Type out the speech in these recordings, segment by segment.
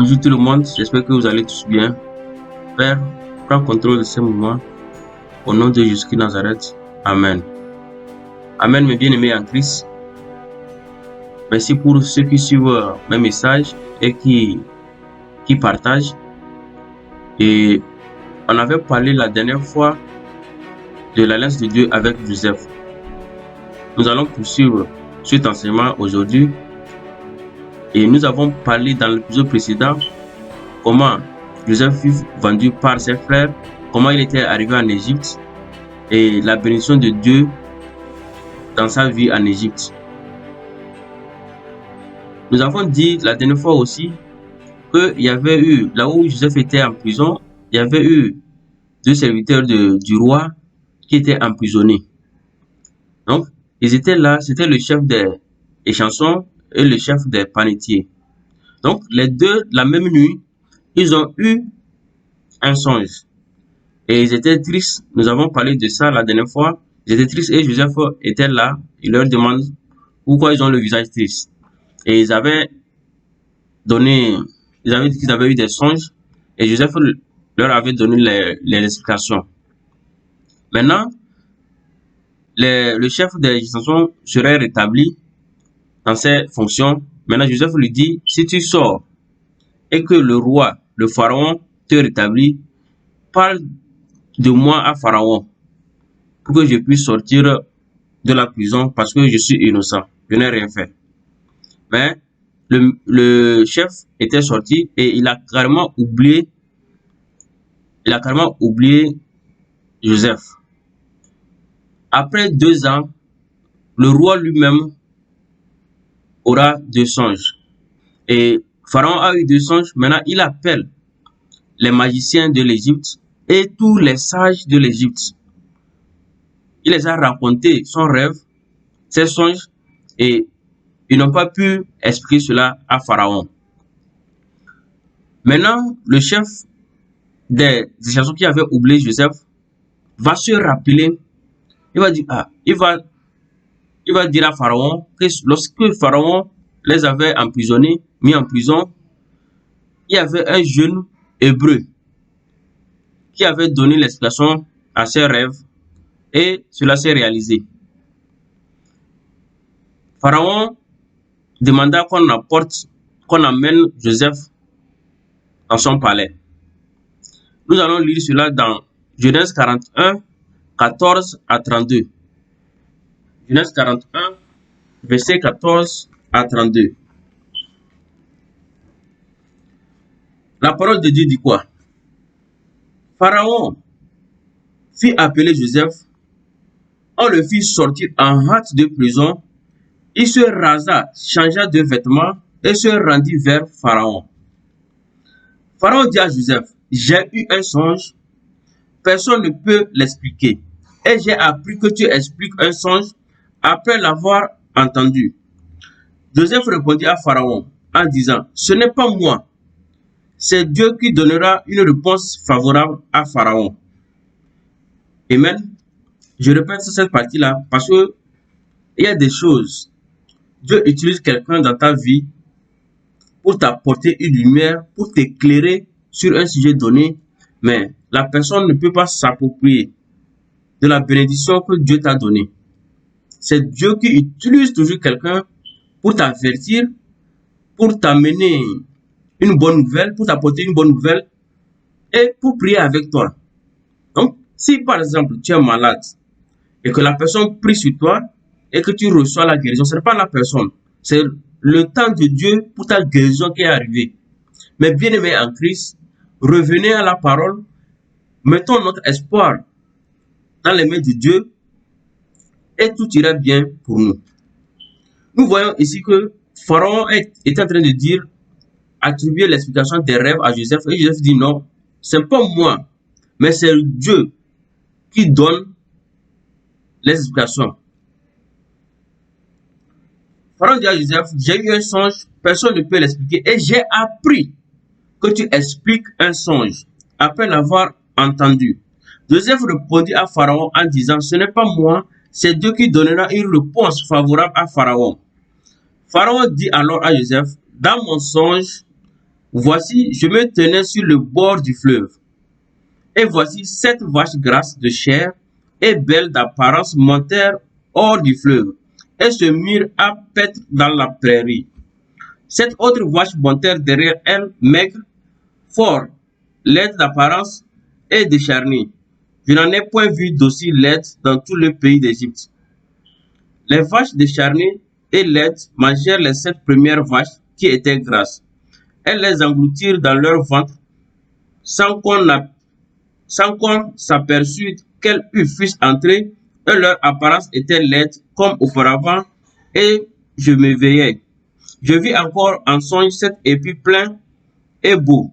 Bonjour tout le monde, j'espère que vous allez tous bien. Père, prends contrôle de ce moment. Au nom de Jésus-Christ Nazareth. Amen. Amen, mes bien-aimés en Christ. Merci pour ceux qui suivent mes messages et qui partagent. Et on avait parlé la dernière fois de l'alliance de Dieu avec Joseph. Nous allons poursuivre cet enseignement aujourd'hui. Et nous avons parlé dans l'épisode précédent comment Joseph fut vendu par ses frères, comment il était arrivé en Égypte et la bénédiction de Dieu dans sa vie en Égypte. Nous avons dit la dernière fois aussi qu'il y avait eu, là où Joseph était en prison, il y avait eu deux serviteurs du roi qui étaient emprisonnés. Donc, ils étaient là, c'était le chef des chansons et le chef des panetiers. Donc, les deux, la même nuit, ils ont eu un songe. Et ils étaient tristes. Nous avons parlé de ça la dernière fois. Ils étaient tristes et Joseph était là. Il leur demande pourquoi ils ont le visage triste. Et ils avaient dit qu'ils avaient eu des songes. Et Joseph leur avait donné les explications. Maintenant, le chef des chansons serait rétabli dans ses fonctions. Maintenant, Joseph lui dit, si tu sors et que le roi, le pharaon, te rétablit, parle de moi à Pharaon pour que je puisse sortir de la prison parce que je suis innocent. Je n'ai rien fait. Mais le chef était sorti et il a carrément oublié Joseph. Après 2 ans, le roi lui-même aura 2 songes. Et Pharaon a eu 2 songes. Maintenant, il appelle les magiciens de l'Égypte et tous les sages de l'Égypte. Il les a raconté son rêve, ses songes, et ils n'ont pas pu expliquer cela à Pharaon. Maintenant, le chef des chansons qui avait oublié Joseph va se rappeler. Il va dire, il va dire à Pharaon que lorsque Pharaon les avait emprisonnés, mis en prison, il y avait un jeune hébreu qui avait donné l'explication à ses rêves et cela s'est réalisé. Pharaon demanda qu'on amène Joseph dans son palais. Nous allons lire cela dans Genèse 41, 14 à 32. Genèse 41, verset 14 à 32. La parole de Dieu dit quoi? Pharaon fit appeler Joseph, on le fit sortir en hâte de prison, il se rasa, changea de vêtements et se rendit vers Pharaon. Pharaon dit à Joseph, j'ai eu un songe, personne ne peut l'expliquer, et j'ai appris que tu expliques un songe après l'avoir entendu. Joseph répondit à Pharaon en disant, ce n'est pas moi, c'est Dieu qui donnera une réponse favorable à Pharaon. Amen. Je répète cette partie-là parce que il y a des choses. Dieu utilise quelqu'un dans ta vie pour t'apporter une lumière, pour t'éclairer sur un sujet donné, mais la personne ne peut pas s'approprier de la bénédiction que Dieu t'a donnée. C'est Dieu qui utilise toujours quelqu'un pour t'avertir, pour t'amener une bonne nouvelle, pour t'apporter une bonne nouvelle et pour prier avec toi. Donc, si par exemple tu es malade et que la personne prie sur toi et que tu reçois la guérison, ce n'est pas la personne, c'est le temps de Dieu pour ta guérison qui est arrivé. Mais bien aimés en Christ, revenez à la parole, mettons notre espoir dans les mains de Dieu et tout ira bien pour nous. Nous voyons ici que Pharaon est en train de dire, attribuer l'explication des rêves à Joseph et Joseph dit non, c'est pas moi, mais c'est Dieu qui donne les explications. Pharaon dit à Joseph, j'ai eu un songe, personne ne peut l'expliquer et j'ai appris que tu expliques un songe après l'avoir entendu. Joseph répondit à Pharaon en disant, ce n'est pas moi, c'est Dieu qui donnera une réponse favorable à Pharaon. Pharaon dit alors à Joseph, dans mon songe, Voici, je me tenais sur le bord du fleuve, et voici 7 vaches grasses de chair et belles d'apparence montèrent hors du fleuve, et se mirent à paître dans la prairie. 7 autres vaches montèrent derrière elles, maigres, fort laides d'apparence et décharnées. Je n'en ai point vu d'aussi laides dans tout le pays d'Égypte. Les vaches décharnées et laides mangèrent les 7 premières vaches qui étaient grasses. Elles les engloutirent dans leur ventre sans qu'on s'aperçût qu'elles fussent entrées, et leur apparence était laide comme auparavant, et je m'éveillai. Je vis encore en songe 7 épis pleins et beaux,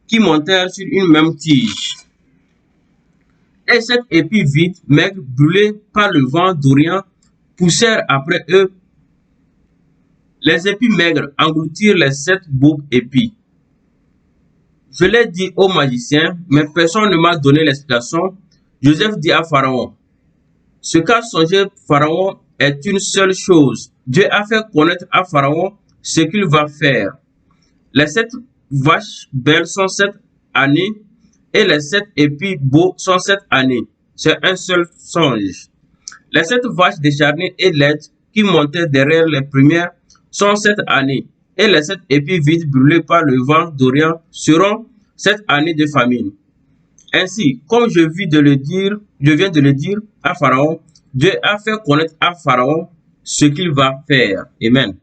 qui montèrent sur une même tige. Et 7 épis vides, maigres, brûlés par le vent d'Orient, poussèrent après eux. Les épis maigres engloutirent les 7 beaux épis. Je l'ai dit aux magiciens, mais personne ne m'a donné l'explication. Joseph dit à Pharaon, ce qu'a songé Pharaon est une seule chose. Dieu a fait connaître à Pharaon ce qu'il va faire. Les 7 vaches belles sont 7 années, et les 7 épis beaux sont 7 années. C'est un seul songe. Les 7 vaches décharnées et laides qui montaient derrière les premières sont 7 années, et les 7 épis vides brûlés par le vent d'Orient seront 7 années de famine. Ainsi, comme je viens de le dire à Pharaon, Dieu a fait connaître à Pharaon ce qu'il va faire. Amen.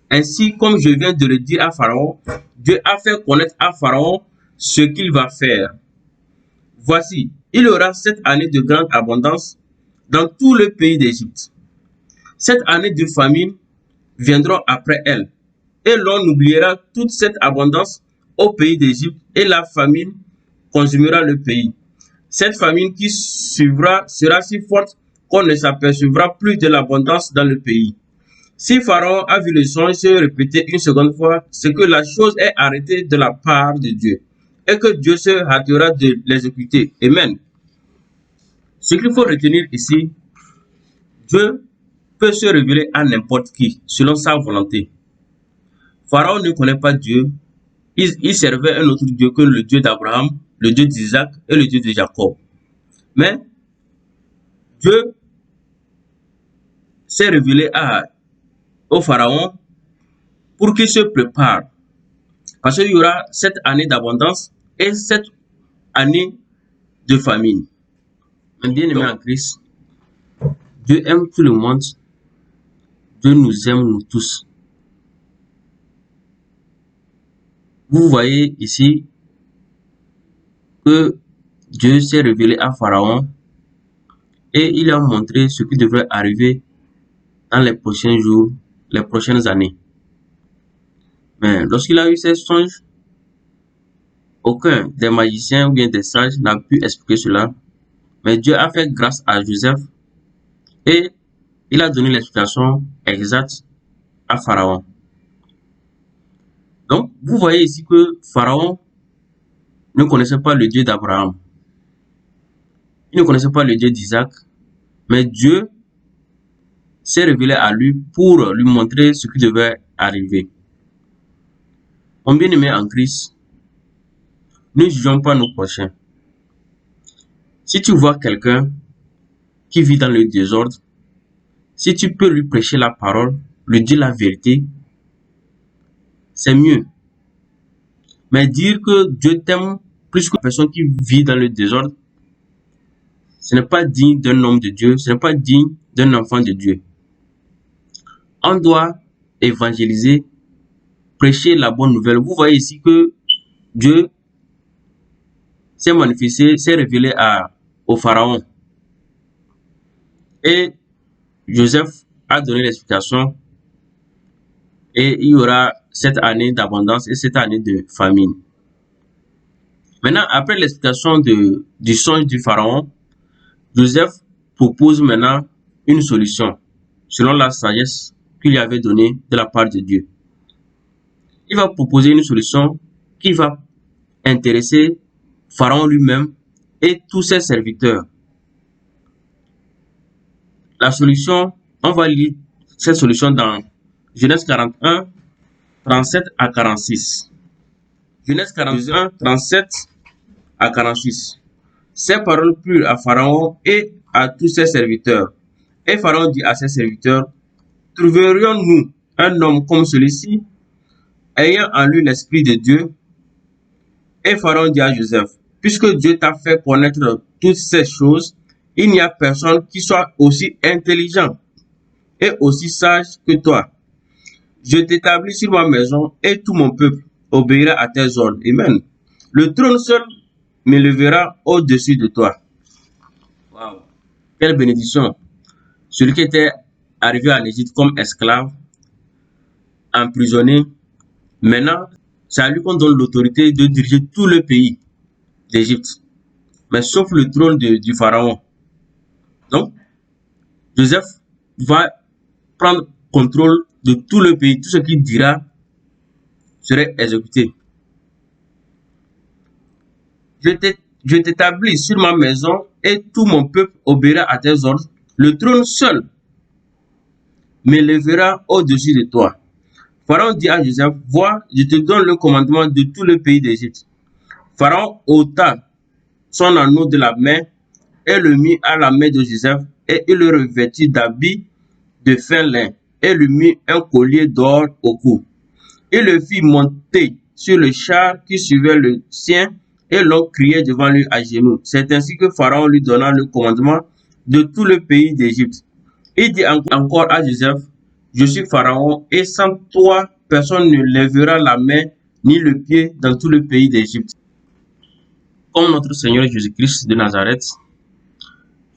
Ainsi, comme je viens de le dire à Pharaon, Dieu a fait connaître à Pharaon ce qu'il va faire. Voici, il y aura 7 années de grande abondance dans tout le pays d'Égypte. 7 années de famine viendront après elles, et l'on oubliera toute cette abondance au pays d'Égypte, et la famine consumera le pays. Cette famine qui suivra sera si forte qu'on ne s'apercevra plus de l'abondance dans le pays. Si Pharaon a vu le songe se répéter une seconde fois, c'est que la chose est arrêtée de la part de Dieu, et que Dieu se hâtera de l'exécuter. Amen. Ce qu'il faut retenir ici, Dieu peut se révéler à n'importe qui, selon sa volonté. Pharaon ne connaît pas Dieu. Il servait un autre Dieu que le Dieu d'Abraham, le Dieu d'Isaac et le Dieu de Jacob. Mais Dieu s'est révélé au Pharaon pour qu'il se prépare. Parce qu'il y aura 7 années d'abondance et 7 années de famine. Bien-aimé en Christ, Dieu aime tout le monde. Dieu nous aime nous tous. Vous voyez ici que Dieu s'est révélé à Pharaon et il a montré ce qui devrait arriver dans les prochains jours, les prochaines années. Mais lorsqu'il a eu ces songes, aucun des magiciens ou bien des sages n'a pu expliquer cela. Mais Dieu a fait grâce à Joseph et il a donné l'explication exacte à Pharaon. Donc, vous voyez ici que Pharaon ne connaissait pas le Dieu d'Abraham. Il ne connaissait pas le Dieu d'Isaac. Mais Dieu s'est révélé à lui pour lui montrer ce qui devait arriver. Mon bien-aimé en Christ, ne jugeons pas nos prochains. Si tu vois quelqu'un qui vit dans le désordre, si tu peux lui prêcher la parole, lui dire la vérité, c'est mieux. Mais dire que Dieu t'aime plus qu'une personne qui vit dans le désordre, ce n'est pas digne d'un homme de Dieu, ce n'est pas digne d'un enfant de Dieu. On doit évangéliser, prêcher la bonne nouvelle. Vous voyez ici que Dieu s'est manifesté, s'est révélé au Pharaon. Et Joseph a donné l'explication. Et il y aura 7 années d'abondance et 7 années de famine. Maintenant, après l'explication du songe du Pharaon, Joseph propose maintenant une solution, selon la sagesse qu'il lui avait donnée de la part de Dieu. Il va proposer une solution qui va intéresser Pharaon lui-même et tous ses serviteurs. La solution, on va lire cette solution dans Genèse 41, 37 à 46. Genèse 41, 37 à 46. Ces paroles plurent à Pharaon et à tous ses serviteurs. Et Pharaon dit à ses serviteurs, trouverions-nous un homme comme celui-ci, ayant en lui l'Esprit de Dieu? Et Pharaon dit à Joseph, puisque Dieu t'a fait connaître toutes ces choses, il n'y a personne qui soit aussi intelligent et aussi sage que toi. Je t'établis sur ma maison et tout mon peuple obéira à tes ordres. Amen. Le trône seul m'élèvera au-dessus de toi. Wow. Quelle bénédiction. Celui qui était arrivé en Égypte comme esclave, emprisonné, maintenant, c'est à lui qu'on donne l'autorité de diriger tout le pays d'Égypte, mais sauf le trône du pharaon. Donc, Joseph va prendre contrôle de tout le pays. Tout ce qu'il dira serait exécuté. Je t'établis sur ma maison et tout mon peuple obéira à tes ordres. Le trône seul m'élèvera au-dessus de toi. Pharaon dit à Joseph, vois, je te donne le commandement de tout le pays d'Égypte. Pharaon ôta son anneau de la main et le mit à la main de Joseph et il le revêtit d'habits de fin lin et lui mit un collier d'or au cou. Il le fit monter sur le char qui suivait le sien et l'on criait devant lui à genoux. C'est ainsi que Pharaon lui donna le commandement de tout le pays d'Égypte. Il dit encore à Joseph, je suis Pharaon et sans toi, personne ne lèvera la main ni le pied dans tout le pays d'Égypte. Comme notre Seigneur Jésus-Christ de Nazareth,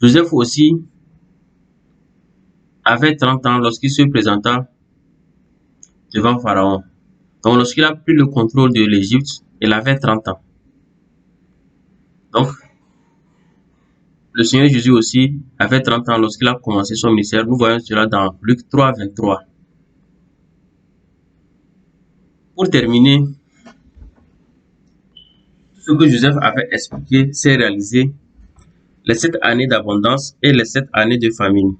Joseph aussi avait 30 ans lorsqu'il se présenta devant Pharaon. Donc lorsqu'il a pris le contrôle de l'Égypte, il avait 30 ans. Donc, le Seigneur Jésus aussi avait 30 ans lorsqu'il a commencé son ministère. Nous voyons cela dans Luc 3, 23. Pour terminer, tout ce que Joseph avait expliqué s'est réalisé les 7 années d'abondance et les 7 années de famine.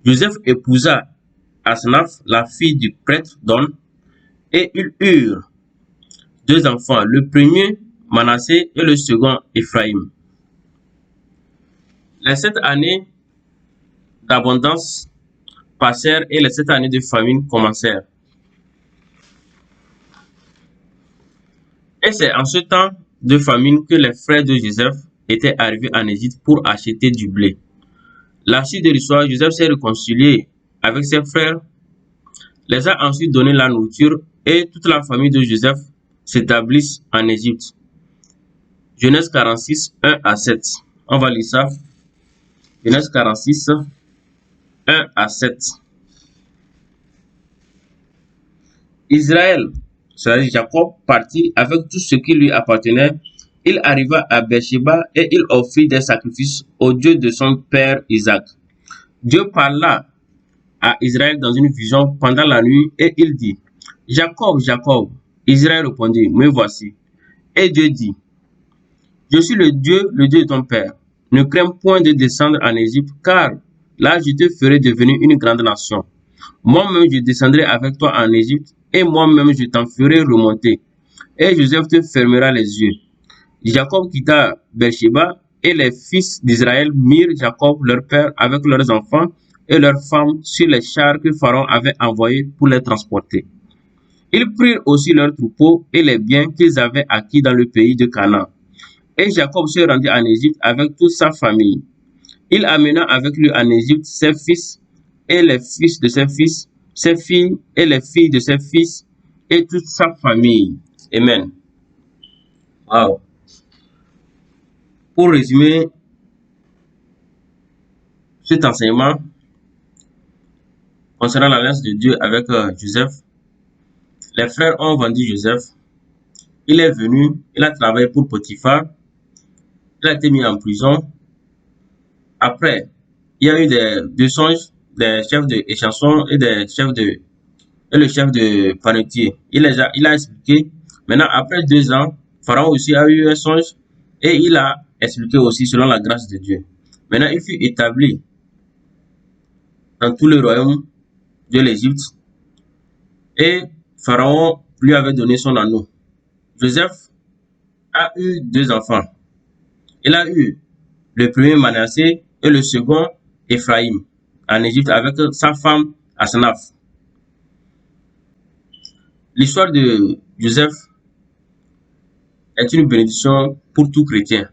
Joseph épousa Asnaph, la fille du prêtre d'On, et ils eurent 2 enfants, le premier Manassé et le second Ephraïm. Les 7 années d'abondance passèrent et les 7 années de famine commencèrent. Et c'est en ce temps de famine que les frères de Joseph étaient arrivés en Égypte pour acheter du blé. La suite de l'histoire, Joseph s'est réconcilié avec ses frères, les a ensuite donné la nourriture et toute la famille de Joseph s'établissent en Égypte. Genèse 46, 1 à 7. On va lire ça. Genèse 46, 1 à 7. Israël, c'est-à-dire Jacob, partit avec tout ce qui lui appartenait. Il arriva à Beersheba et il offrit des sacrifices au Dieu de son père Isaac. Dieu parla à Israël dans une vision pendant la nuit et il dit, Jacob, Jacob. Israël répondit, me voici. Et Dieu dit, je suis le Dieu de ton père. Ne crains point de descendre en Égypte, car là je te ferai devenir une grande nation. Moi-même je descendrai avec toi en Égypte, et moi-même je t'en ferai remonter. Et Joseph te fermera les yeux. Jacob quitta Beersheba, et les fils d'Israël mirent Jacob leur père avec leurs enfants et leurs femmes sur les chars que Pharaon avait envoyés pour les transporter. Ils prirent aussi leurs troupeaux et les biens qu'ils avaient acquis dans le pays de Canaan. Et Jacob se rendit en Égypte avec toute sa famille. Il amena avec lui en Égypte ses fils et les fils de ses fils, ses filles et les filles de ses fils et toute sa famille. Amen. Wow. Pour résumer cet enseignement concernant l'alliance de Dieu avec Joseph, les frères ont vendu Joseph. Il est venu, il a travaillé pour Potiphar. Il a été mis en prison. Après, il y a eu des songes, des chefs de échanson et le chef de panetier. Il a expliqué. Maintenant, après 2 ans, Pharaon aussi a eu un songe et il a expliqué aussi selon la grâce de Dieu. Maintenant, il fut établi dans tout le royaume de l'Égypte. Et Pharaon lui avait donné son anneau. Joseph a eu 2 enfants. Il a eu le premier Manassé et le second Ephraïm en Égypte avec sa femme Asenaph. L'histoire de Joseph est une bénédiction pour tout chrétien.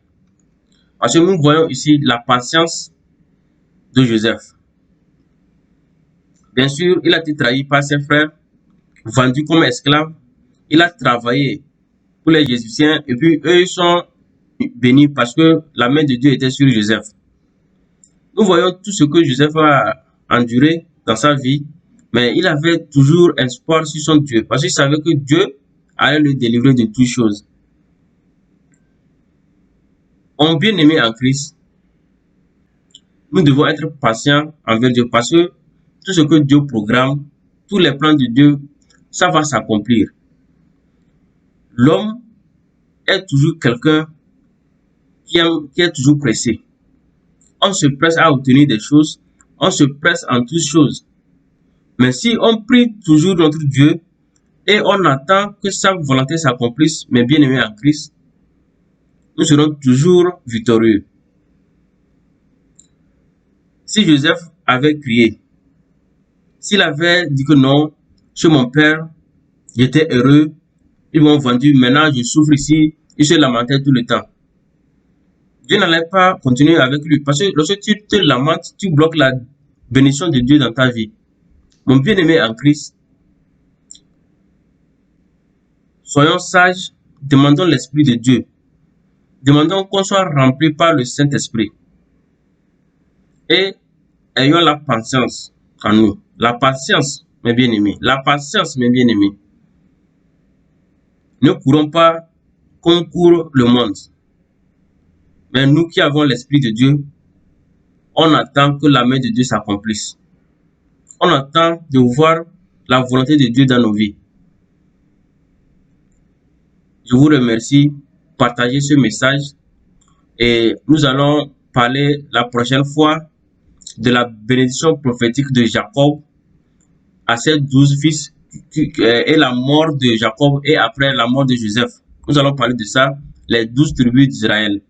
Parce que nous voyons ici la patience de Joseph. Bien sûr, il a été trahi par ses frères, vendu comme esclave. Il a travaillé pour les Égyptiens et puis eux ils sont bénis parce que la main de Dieu était sur Joseph. Nous voyons tout ce que Joseph a enduré dans sa vie, mais il avait toujours espoir sur son Dieu parce qu'il savait que Dieu allait le délivrer de toutes choses. En bien-aimé en Christ, nous devons être patients envers Dieu parce que tout ce que Dieu programme, tous les plans de Dieu, ça va s'accomplir. L'homme est toujours quelqu'un qui est toujours pressé. On se presse à obtenir des choses, on se presse en toutes choses. Mais si on prie toujours notre Dieu et on attend que sa volonté s'accomplisse, mes bien-aimés en Christ, nous serons toujours victorieux. Si Joseph avait crié, s'il avait dit que non, chez mon père, j'étais heureux, ils m'ont vendu, maintenant je souffre ici, il se lamentait tout le temps. Dieu n'allait pas continuer avec lui. Parce que lorsque tu te lamentes, tu bloques la bénédiction de Dieu dans ta vie. Mon bien-aimé en Christ, soyons sages, demandons l'Esprit de Dieu. Demandons qu'on soit rempli par le Saint-Esprit. Et ayons la patience en nous. La patience, mes bien-aimés. La patience, mes bien-aimés. Ne courons pas comme court le monde. Mais nous qui avons l'Esprit de Dieu, on attend que la main de Dieu s'accomplisse. On attend de voir la volonté de Dieu dans nos vies. Je vous remercie. Partagez ce message et nous allons parler la prochaine fois de la bénédiction prophétique de Jacob à ses 12 fils et la mort de Jacob et après la mort de Joseph. Nous allons parler de ça, les 12 tribus d'Israël.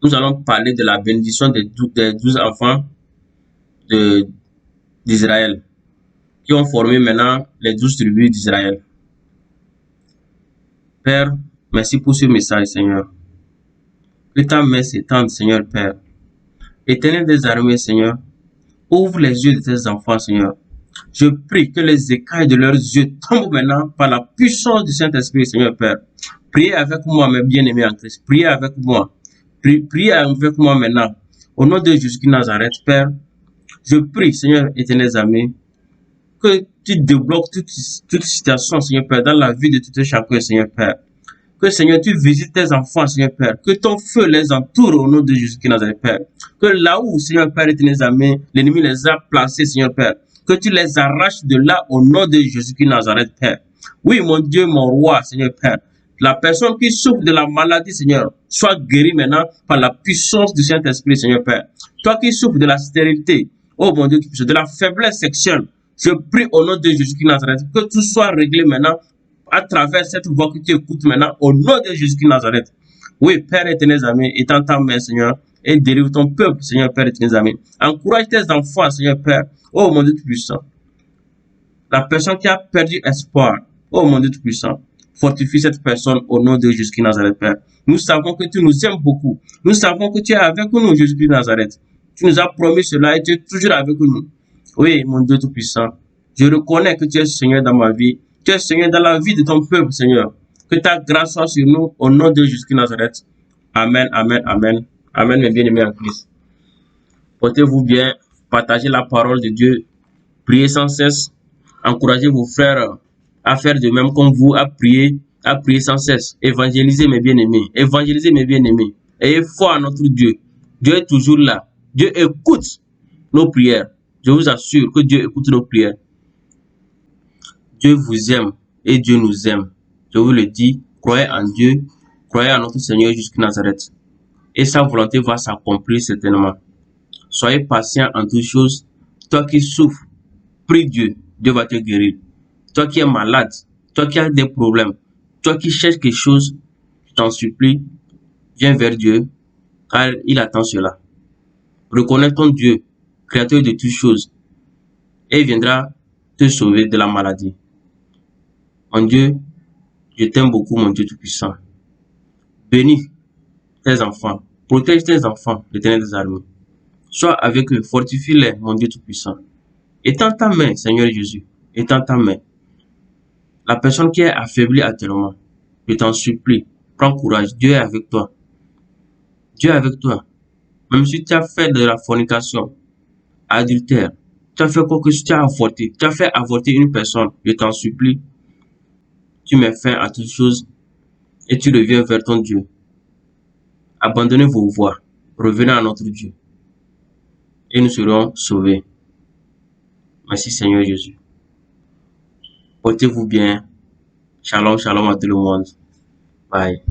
Nous allons parler de la bénédiction des 12 enfants d'Israël qui ont formé maintenant les 12 tribus d'Israël. Père, merci pour ce message, Seigneur. Que ta main s'étende, Seigneur Père. Éternel des armées, Seigneur, ouvre les yeux de tes enfants, Seigneur. Je prie que les écailles de leurs yeux tombent maintenant par la puissance du Saint-Esprit, Seigneur Père. Priez avec moi, mes bien-aimés en Christ. Priez avec moi. Priez avec moi maintenant. Au nom de Jésus de Nazareth, Père, je prie, Seigneur éternel des armées, que tu débloques toute situation, Seigneur Père, dans la vie de tout chacun, Seigneur Père. Que, Seigneur, tu visites tes enfants, Seigneur Père. Que ton feu les entoure au nom de Jésus de Nazareth, Père. Que là où, Seigneur Père, éternel des armées, l'ennemi les a placés, Seigneur Père. Que tu les arraches de là au nom de Jésus de Nazareth, Père. Oui, mon Dieu, mon roi, Seigneur Père. La personne qui souffre de la maladie, Seigneur, soit guérie maintenant par la puissance du Saint-Esprit, Seigneur Père. Toi qui souffres de la stérilité, oh mon Dieu, de la faiblesse sexuelle, je prie au nom de Jésus de Nazareth que tout soit réglé maintenant à travers cette voix que tu écoutes maintenant au nom de Jésus de Nazareth. Oui, Père éternel, amis, étends ta main, Seigneur, et délivre ton peuple, Seigneur, Père éternel, amis. Encourage tes enfants, Seigneur, Père. Oh mon Dieu tout-puissant. La personne qui a perdu espoir, oh mon Dieu tout-puissant, fortifie cette personne au nom de Jésus de Nazareth, Père. Nous savons que tu nous aimes beaucoup. Nous savons que tu es avec nous, Jésus de Nazareth. Tu nous as promis cela et tu es toujours avec nous. Oui, mon Dieu tout-puissant. Je reconnais que tu es Seigneur dans ma vie. Tu es Seigneur dans la vie de ton peuple, Seigneur. Que ta grâce soit sur nous au nom de Jésus de Nazareth. Amen, amen, amen. Amen, mes bien-aimés en Christ. Portez-vous bien. Partagez la parole de Dieu. Priez sans cesse. Encouragez vos frères à faire de même comme vous, à prier sans cesse. Évangélisez mes bien-aimés. Évangélisez mes bien-aimés. Ayez foi en notre Dieu. Dieu est toujours là. Dieu écoute nos prières. Je vous assure que Dieu écoute nos prières. Dieu vous aime et Dieu nous aime. Je vous le dis, croyez en Dieu, croyez en notre Seigneur jusqu'à Nazareth. Et sa volonté va s'accomplir certainement. Soyez patient en toutes choses. Toi qui souffres, prie Dieu. Dieu va te guérir. toi qui es malade, toi qui as des problèmes, toi qui cherches quelque chose, je t'en supplie, viens vers Dieu, car il attend cela. Reconnais ton Dieu, créateur de toutes choses, et il viendra te sauver de la maladie. Mon Dieu, je t'aime beaucoup, mon Dieu Tout-Puissant. Bénis tes enfants, protège tes enfants, l'Éternel des armées. Sois avec eux, fortifie-les, mon Dieu Tout-Puissant. Étends ta main, Seigneur Jésus, étends ta main. La personne qui est affaiblie actuellement, je t'en supplie, prends courage, Dieu est avec toi. Dieu est avec toi. Même si tu as fait de la fornication, adultère, tu as fait quoi que tu as avorté, tu as fait avorter une personne, je t'en supplie, tu mets fin à toutes choses et tu reviens vers ton Dieu. Abandonnez vos voies, revenez à notre Dieu et nous serons sauvés. Merci Seigneur Jésus. Portez-vous bien. Shalom, shalom à tout le monde. Bye.